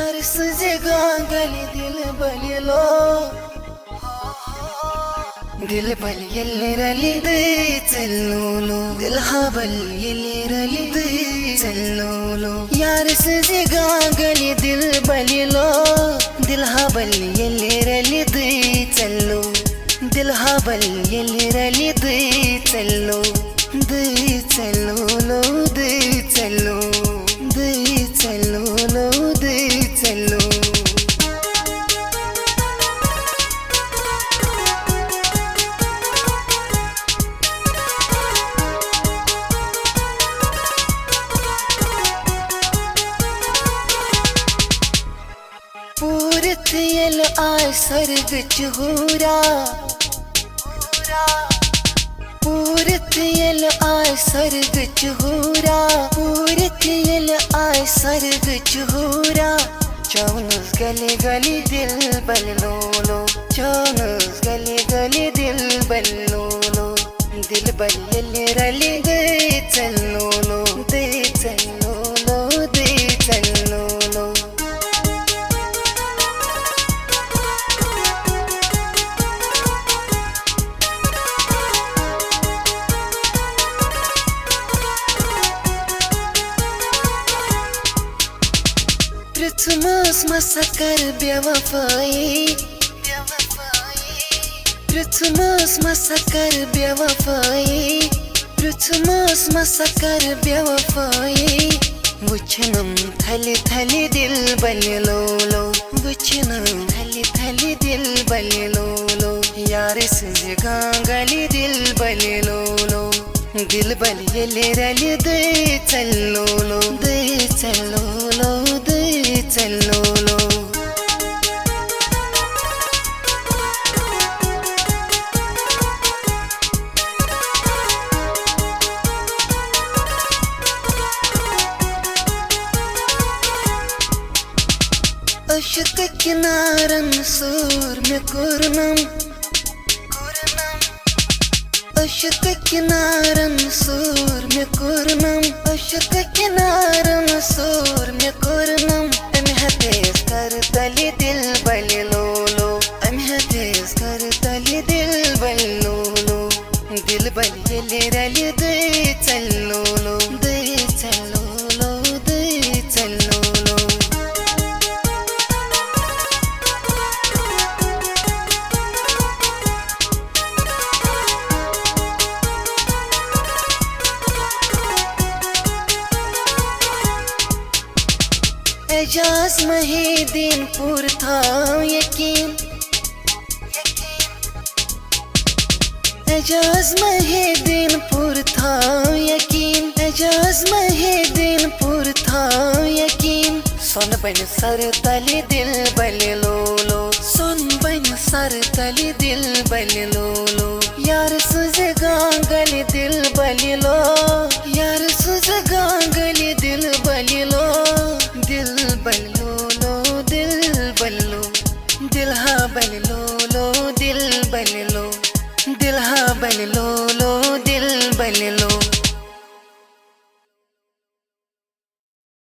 यार सजेगा गली दिल बलिलो दिल बल ಎಲ್ಲಿರಲಿ ಚಲ್ಲೋಲು दिल ಹಬಲ್ ಎಲ್ಲಿರಲಿ ಚಲ್ಲೋಲು यार सजेगा गली दिल बलिलो दिल हबल ಎಲ್ಲಿರಲಿ ಚಲ್ಲೋ दिल हबल ಎಲ್ಲಿರಲಿ ಚಲ್ಲೋ ಚಲ್ಲೋಲು ಚಲ್ಲೋ चलो दे चलो पूरत यल आय सर्ग चूरा पूरत यल आय सर्ग चूरा पूरत यल आय सर्ग चूरा चौनस गली गली दिल बल्लोलो चौनस गली गली दिल बल्लोलो दिल बल ಎಲ್ಲಿರಲಿ ಚಲ್ಲೋಲು ಚಲ್ಲೋಲು ಚಲ್ಲೋಲು Pritmos masakar बेवफाई Pritmos masakar बेवफाई Pritmos masakar बेवफाई Vuchnam thali thali dil balilolo Vuchnam thali thali dil balilolo Yaar sejga gali dil balilolo दिल बल ಎಲ್ಲಿರಲಿ ಚಲ್ಲೋಲು ಚಲ್ಲೋಲು ಚಲ್ಲೋಲು अशक किनारन सूर में कुरनम अशक किनारन सूर में कुरनम अशक किनारन सूर में कुरनम अम हतेस कर तली दिल बलिलोलो अम हतेस कर तली दिल बलिलोलो दिल बल ಎಲ್ಲಿರಲಿ ಚಲ್ಲೋಲು ಚಲ್ಲೋಲು ಚಲ್ಲೋಲು एजाज महिदीनपुर था यकीन एजाज महिदीनपुर था यकीन एजाज महिदीनपुर था यकीन सुन बन सर तली दिल बलिलोलो सुन बन सर तली दिल बलिलोलो यार सजेगा गली दिल बलिलो